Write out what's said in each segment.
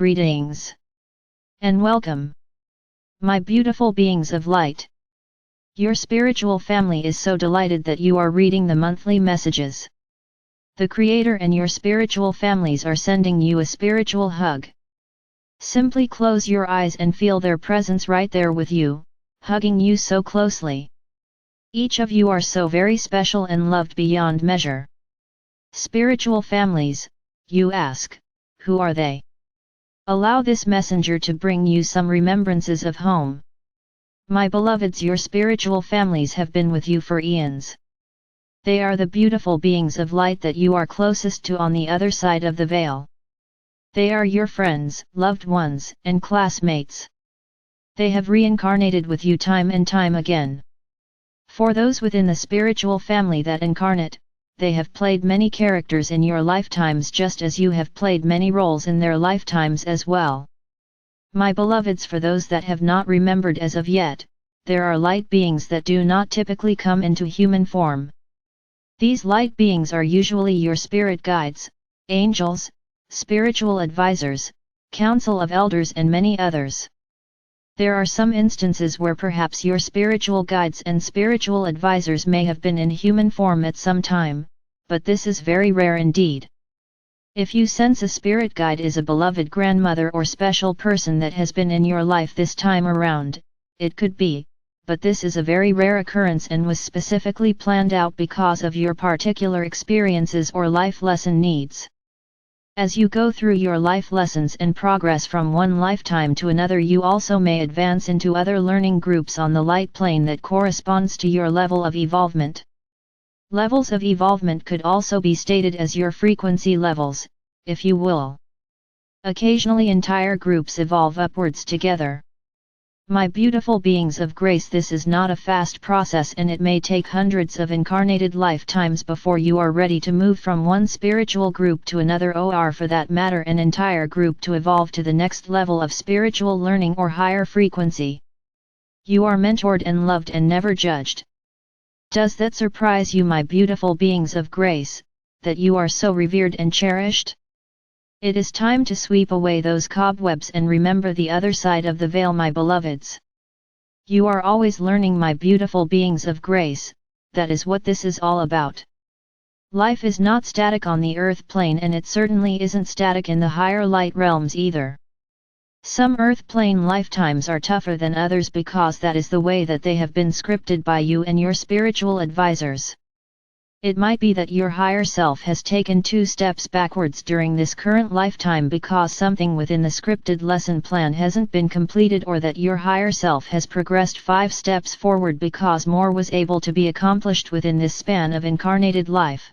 Greetings and welcome, my beautiful beings of light. Your spiritual family is so delighted that you are reading the monthly messages. The Creator and your spiritual families are sending you a spiritual hug. Simply close your eyes and feel their presence right there with you, hugging you so closely. Each of you are so very special and loved beyond measure. Spiritual families, you ask, who are they? Allow this messenger to bring you some remembrances of home. My beloveds, your spiritual families have been with you for eons. They are the beautiful beings of light that you are closest to on the other side of the veil. They are your friends, loved ones, and classmates. They have reincarnated with you time and time again. For those within the spiritual family that incarnate, they have played many characters in your lifetimes just as you have played many roles in their lifetimes as well. My beloveds, for those that have not remembered as of yet, there are light beings that do not typically come into human form. These light beings are usually your spirit guides, angels, spiritual advisors, council of elders and many others. There are some instances where perhaps your spiritual guides and spiritual advisors may have been in human form at some time, but this is very rare indeed. If you sense a spirit guide is a beloved grandmother or special person that has been in your life this time around, it could be, but this is a very rare occurrence and was specifically planned out because of your particular experiences or life lesson needs. As you go through your life lessons and progress from one lifetime to another, you also may advance into other learning groups on the light plane that corresponds to your level of evolvement. Levels of evolvement could also be stated as your frequency levels, if you will. Occasionally entire groups evolve upwards together. My beautiful beings of grace, this is not a fast process and it may take hundreds of incarnated lifetimes before you are ready to move from one spiritual group to another, or for that matter an entire group to evolve to the next level of spiritual learning or higher frequency. You are mentored and loved and never judged. Does that surprise you, my beautiful beings of grace, that you are so revered and cherished? It is time to sweep away those cobwebs and remember the other side of the veil, my beloveds. You are always learning, my beautiful beings of grace, that is what this is all about. Life is not static on the earth plane, and it certainly isn't static in the higher light realms either. Some earth plane lifetimes are tougher than others because that is the way that they have been scripted by you and your spiritual advisors. It might be that your higher self has taken 2 steps backwards during this current lifetime because something within the scripted lesson plan hasn't been completed, or that your higher self has progressed 5 steps forward because more was able to be accomplished within this span of incarnated life.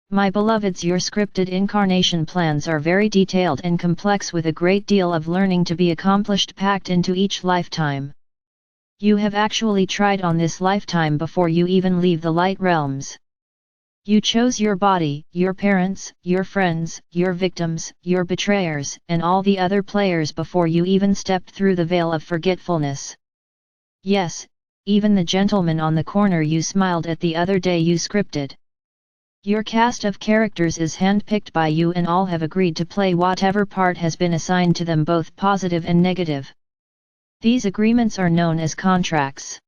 My beloveds, your scripted incarnation plans are very detailed and complex with a great deal of learning to be accomplished packed into each lifetime. You have actually tried on this lifetime before you even leave the light realms. You chose your body, your parents, your friends, your victims, your betrayers, and all the other players before you even stepped through the veil of forgetfulness. Yes, even the gentleman on the corner you smiled at the other day you scripted. Your cast of characters is handpicked by you and all have agreed to play whatever part has been assigned to them, both positive and negative. These agreements are known as contracts.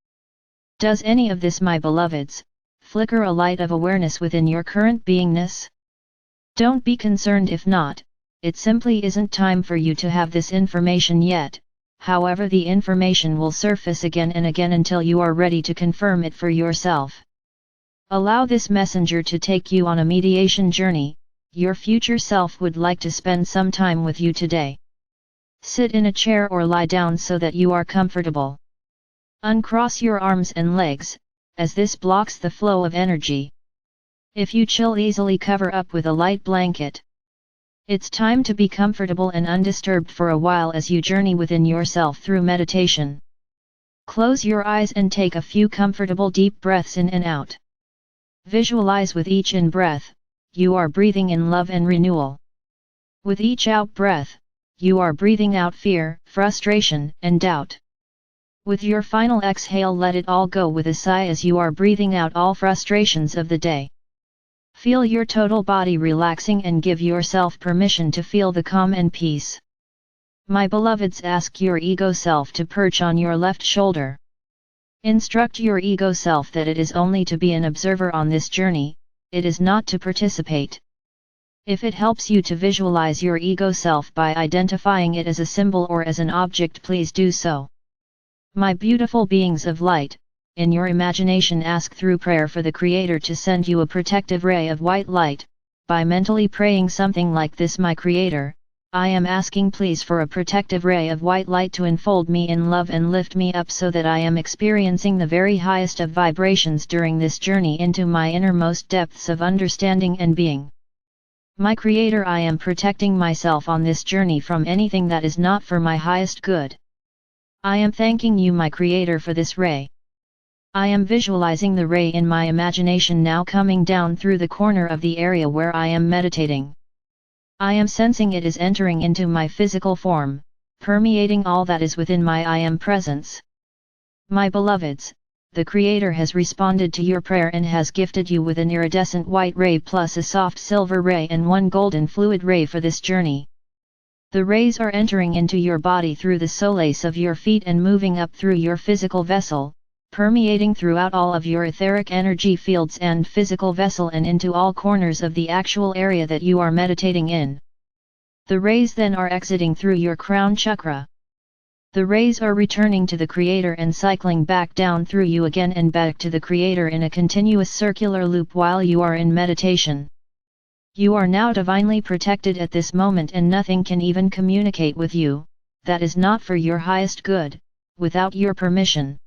Does any of this, my beloveds, flicker a light of awareness within your current beingness? Don't be concerned if not, it simply isn't time for you to have this information yet. However, the information will surface again and again until you are ready to confirm it for yourself. Allow this messenger to take you on a mediation journey. Your future self would like to spend some time with you today. Sit in a chair or lie down so that you are comfortable. Uncross your arms and legs, as this blocks the flow of energy. If you chill easily, cover up with a light blanket. It's time to be comfortable and undisturbed for a while as you journey within yourself through meditation. Close your eyes and take a few comfortable deep breaths in and out. Visualize with each in-breath, you are breathing in love and renewal. With each out-breath, you are breathing out fear, frustration, and doubt. With your final exhale, let it all go with a sigh as you are breathing out all frustrations of the day. Feel your total body relaxing and give yourself permission to feel the calm and peace. My beloveds, ask your ego self to perch on your left shoulder. Instruct your ego self that it is only to be an observer on this journey, it is not to participate. If it helps you to visualize your ego self by identifying it as a symbol or as an object, please do so. My beautiful beings of light, in your imagination ask through prayer for the Creator to send you a protective ray of white light, by mentally praying something like this: My Creator, I am asking please for a protective ray of white light to enfold me in love and lift me up so that I am experiencing the very highest of vibrations during this journey into my innermost depths of understanding and being. My Creator, I am protecting myself on this journey from anything that is not for my highest good. I am thanking you, my Creator, for this ray. I am visualizing the ray in my imagination now coming down through the corner of the area where I am meditating. I am sensing it is entering into my physical form, permeating all that is within my I am presence. My beloveds, the Creator has responded to your prayer and has gifted you with an iridescent white ray plus a soft silver ray and one golden fluid ray for this journey. The rays are entering into your body through the soles of your feet and moving up through your physical vessel, permeating throughout all of your etheric energy fields and physical vessel and into all corners of the actual area that you are meditating in. The rays then are exiting through your crown chakra. The rays are returning to the Creator and cycling back down through you again and back to the Creator in a continuous circular loop while you are in meditation. You are now divinely protected at this moment, and nothing can even communicate with you, that is not for your highest good, without your permission.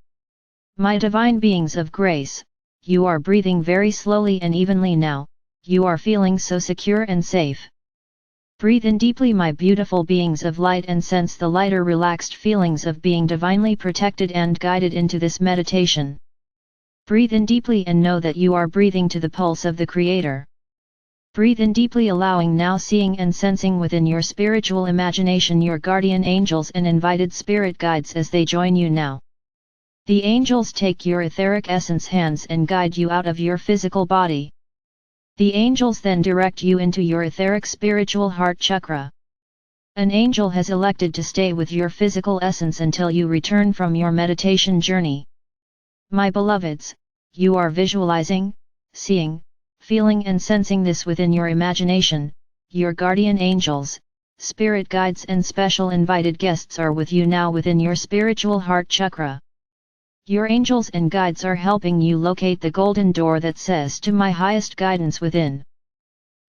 My divine beings of grace, you are breathing very slowly and evenly now, you are feeling so secure and safe. Breathe in deeply, my beautiful beings of light, and sense the lighter, relaxed feelings of being divinely protected and guided into this meditation. Breathe in deeply and know that you are breathing to the pulse of the Creator. Breathe in deeply, allowing now seeing and sensing within your spiritual imagination your guardian angels and invited spirit guides as they join you now. The angels take your etheric essence hands and guide you out of your physical body. The angels then direct you into your etheric spiritual heart chakra. An angel has elected to stay with your physical essence until you return from your meditation journey. My beloveds, you are visualizing, seeing, feeling and sensing this within your imagination. Your guardian angels, spirit guides and special invited guests are with you now within your spiritual heart chakra. Your angels and guides are helping you locate the golden door that says to my highest guidance within.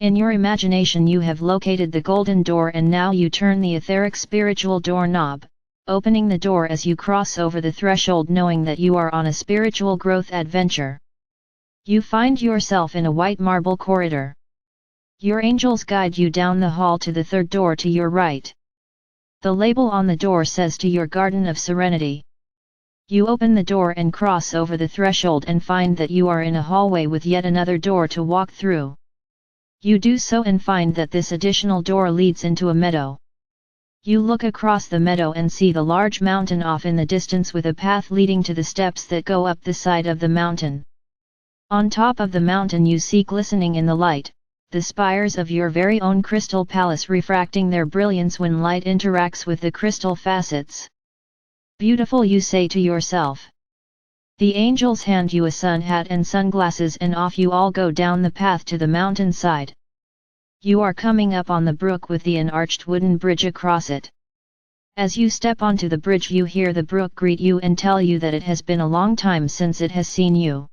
In your imagination you have located the golden door, and now you turn the etheric spiritual doorknob, opening the door as you cross over the threshold, knowing that you are on a spiritual growth adventure. You find yourself in a white marble corridor. Your angels guide you down the hall to the third door to your right. The label on the door says to your garden of serenity. You open the door and cross over the threshold and find that you are in a hallway with yet another door to walk through. You do so and find that this additional door leads into a meadow. You look across the meadow and see the large mountain off in the distance with a path leading to the steps that go up the side of the mountain. On top of the mountain you see glistening in the light, the spires of your very own crystal palace refracting their brilliance when light interacts with the crystal facets. Beautiful, you say to yourself. The angels hand you a sun hat and sunglasses and off you all go down the path to the mountain side. You are coming up on the brook with the arched wooden bridge across it. As you step onto the bridge you hear the brook greet you and tell you that it has been a long time since it has seen you.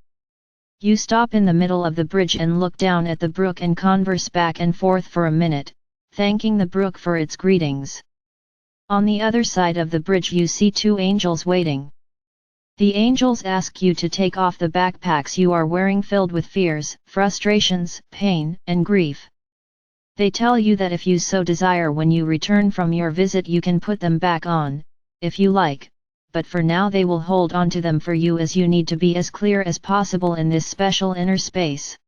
You stop in the middle of the bridge and look down at the brook and converse back and forth for a minute, thanking the brook for its greetings. On the other side of the bridge you see two angels waiting. The angels ask you to take off the backpacks you are wearing filled with fears, frustrations, pain, and grief. They tell you that if you so desire when you return from your visit you can put them back on, if you like, but for now they will hold on to them for you as you need to be as clear as possible in this special inner space.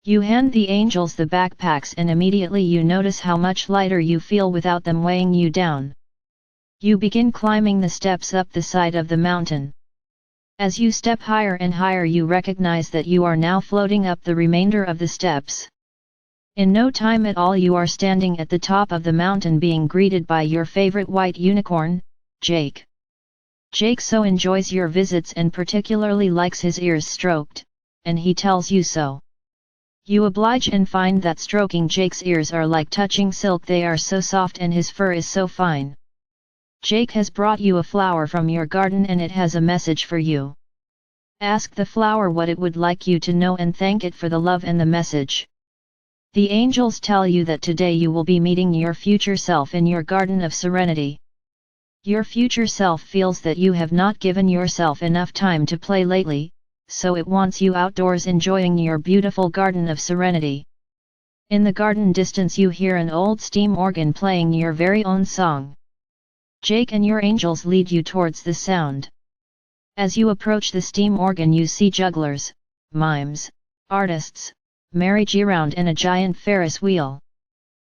You hand the angels the backpacks and immediately you notice how much lighter you feel without them weighing you down. You begin climbing the steps up the side of the mountain. As you step higher and higher you recognize that you are now floating up the remainder of the steps. In no time at all you are standing at the top of the mountain being greeted by your favorite white unicorn, Jake. Jake so enjoys your visits and particularly likes his ears stroked, and he tells you so. You oblige and find that stroking Jake's ears are like touching silk, they are so soft and his fur is so fine. Jake has brought you a flower from your garden and it has a message for you. Ask the flower what it would like you to know and thank it for the love and the message. The angels tell you that today you will be meeting your future self in your garden of serenity. Your future self feels that you have not given yourself enough time to play lately, so it wants you outdoors enjoying your beautiful garden of serenity. In the garden distance you hear an old steam organ playing your very own song. Jake and your angels lead you towards the sound. As you approach the steam organ you see jugglers, mimes, artists, merry-go-round and a giant Ferris wheel.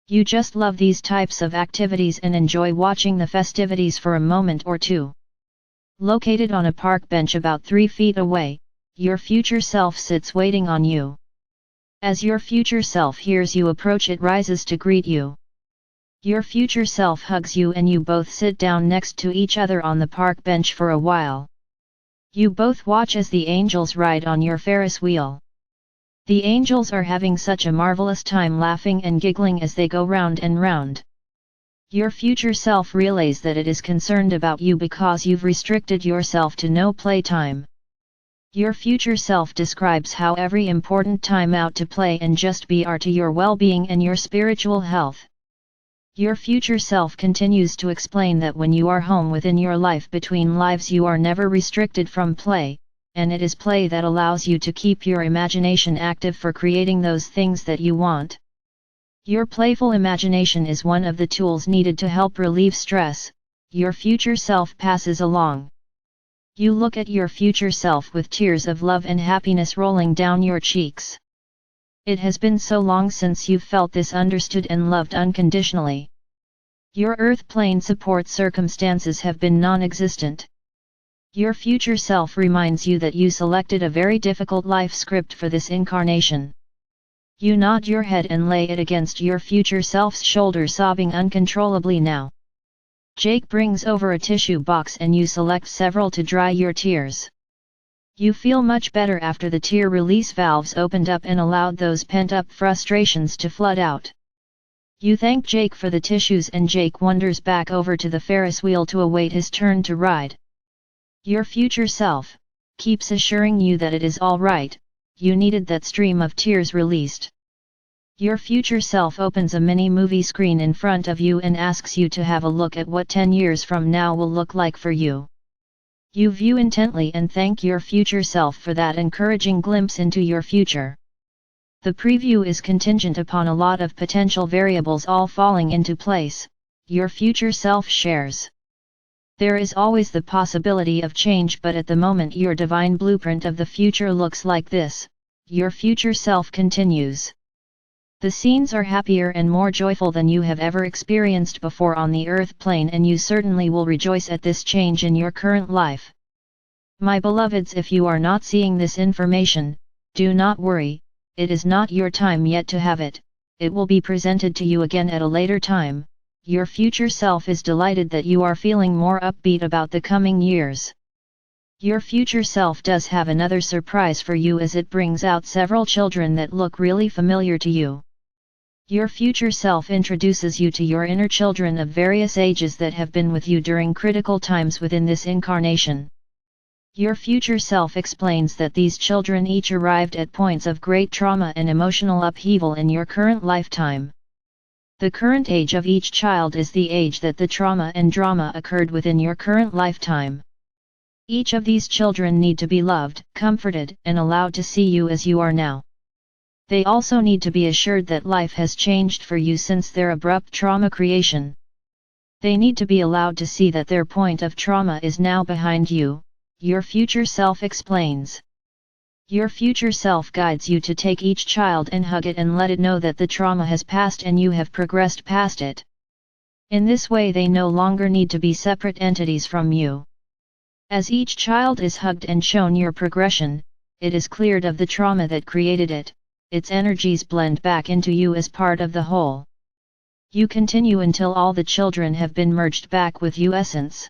You just love these types of activities and enjoy watching the festivities for a moment or two. Located on a park bench about 3 feet away, your future self sits waiting on you. As your future self hears you approach it rises to greet you. Your future self hugs you and you both sit down next to each other on the park bench for a while. You both watch as the angels ride on your Ferris wheel. The angels are having such a marvelous time laughing and giggling as they go round and round. Your future self realizes that it is concerned about you because you've restricted yourself to no playtime. Your future self describes how every important time out to play and just be are to your well-being and your spiritual health. Your future self continues to explain that when you are home within your life between lives you are never restricted from play, and it is play that allows you to keep your imagination active for creating those things that you want. Your playful imagination is one of the tools needed to help relieve stress, your future self passes along. You look at your future self with tears of love and happiness rolling down your cheeks. It has been so long since you've felt this understood and loved unconditionally. Your earth plane support circumstances have been non-existent. Your future self reminds you that you selected a very difficult life script for this incarnation. You nod your head and lay it against your future self's shoulder sobbing uncontrollably now. Jake brings over a tissue box and you select several to dry your tears. You feel much better after the tear release valves opened up and allowed those pent-up frustrations to flood out. You thank Jake for the tissues and Jake wanders back over to the Ferris wheel to await his turn to ride. Your future self keeps assuring you that it is all right, you needed that stream of tears released. Your future self opens a mini movie screen in front of you and asks you to have a look at what 10 years from now will look like for you. You view intently and thank your future self for that encouraging glimpse into your future. The preview is contingent upon a lot of potential variables all falling into place, your future self shares. There is always the possibility of change, but at the moment your divine blueprint of the future looks like this, your future self continues. The scenes are happier and more joyful than you have ever experienced before on the earth plane, and you certainly will rejoice at this change in your current life. My beloveds, if you are not seeing this information, do not worry, it is not your time yet to have it, it will be presented to you again at a later time. Your future self is delighted that you are feeling more upbeat about the coming years. Your future self does have another surprise for you as it brings out several children that look really familiar to you. Your future self introduces you to your inner children of various ages that have been with you during critical times within this incarnation. Your future self explains that these children each arrived at points of great trauma and emotional upheaval in your current lifetime. The current age of each child is the age that the trauma and drama occurred within your current lifetime. Each of these children need to be loved, comforted, and allowed to see you as you are now. They also need to be assured that life has changed for you since their abrupt trauma creation. They need to be allowed to see that their point of trauma is now behind you, your future self explains. Your future self guides you to take each child and hug it and let it know that the trauma has passed and you have progressed past it. In this way they no longer need to be separate entities from you. As each child is hugged and shown your progression, it is cleared of the trauma that created it, its energies blend back into you as part of the whole. You continue until all the children have been merged back with you essence.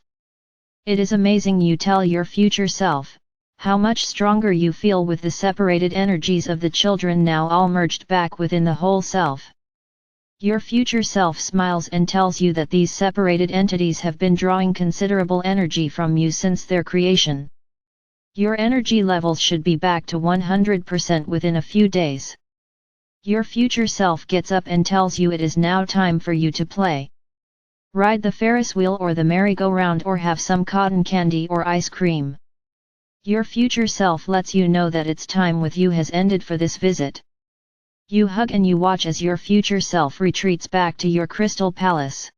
It is amazing, you tell your future self, how much stronger you feel with the separated energies of the children now all merged back within the whole self. Your future self smiles and tells you that these separated entities have been drawing considerable energy from you since their creation. Your energy levels should be back to 100% within a few days. Your future self gets up and tells you it is now time for you to play. Ride the Ferris wheel or the merry-go-round or have some cotton candy or ice cream. Your future self lets you know that its time with you has ended for this visit. You hug and you watch as your future self retreats back to your crystal palace.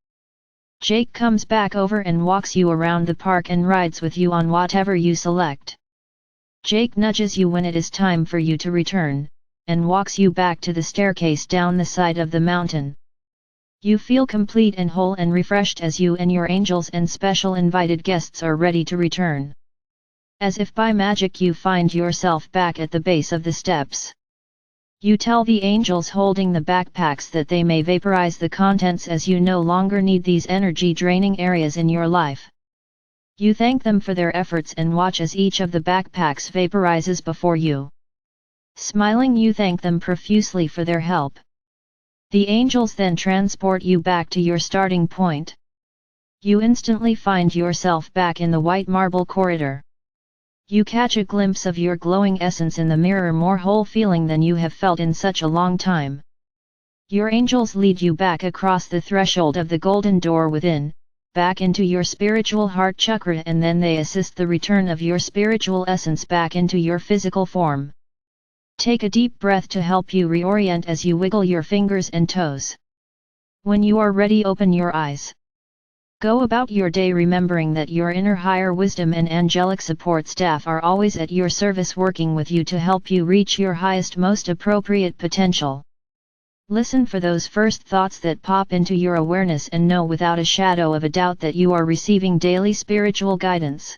Jake comes back over and walks you around the park and rides with you on whatever you select. Jake nudges you when it is time for you to return, and walks you back to the staircase down the side of the mountain. You feel complete and whole and refreshed as you and your angels and special invited guests are ready to return. As if by magic you find yourself back at the base of the steps. You tell the angels holding the backpacks that they may vaporize the contents as you no longer need these energy-draining areas in your life. You thank them for their efforts and watch as each of the backpacks vaporizes before you. Smiling, you thank them profusely for their help. The angels then transport you back to your starting point. You instantly find yourself back in the white marble corridor. You catch a glimpse of your glowing essence in the mirror, more whole feeling than you have felt in such a long time. Your angels lead you back across the threshold of the golden door within, back into your spiritual heart chakra, and then they assist the return of your spiritual essence back into your physical form. Take a deep breath to help you reorient as you wiggle your fingers and toes. When you are ready, open your eyes. Go about your day remembering that your inner higher wisdom and angelic support staff are always at your service, working with you to help you reach your highest, most appropriate potential. Listen for those first thoughts that pop into your awareness and know without a shadow of a doubt that you are receiving daily spiritual guidance.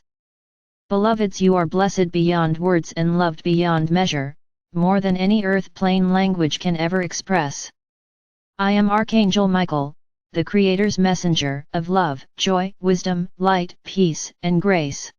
Beloveds, you are blessed beyond words and loved beyond measure, more than any earth plane language can ever express. I am Archangel Michael, the Creator's messenger of love, joy, wisdom, light, peace, and grace.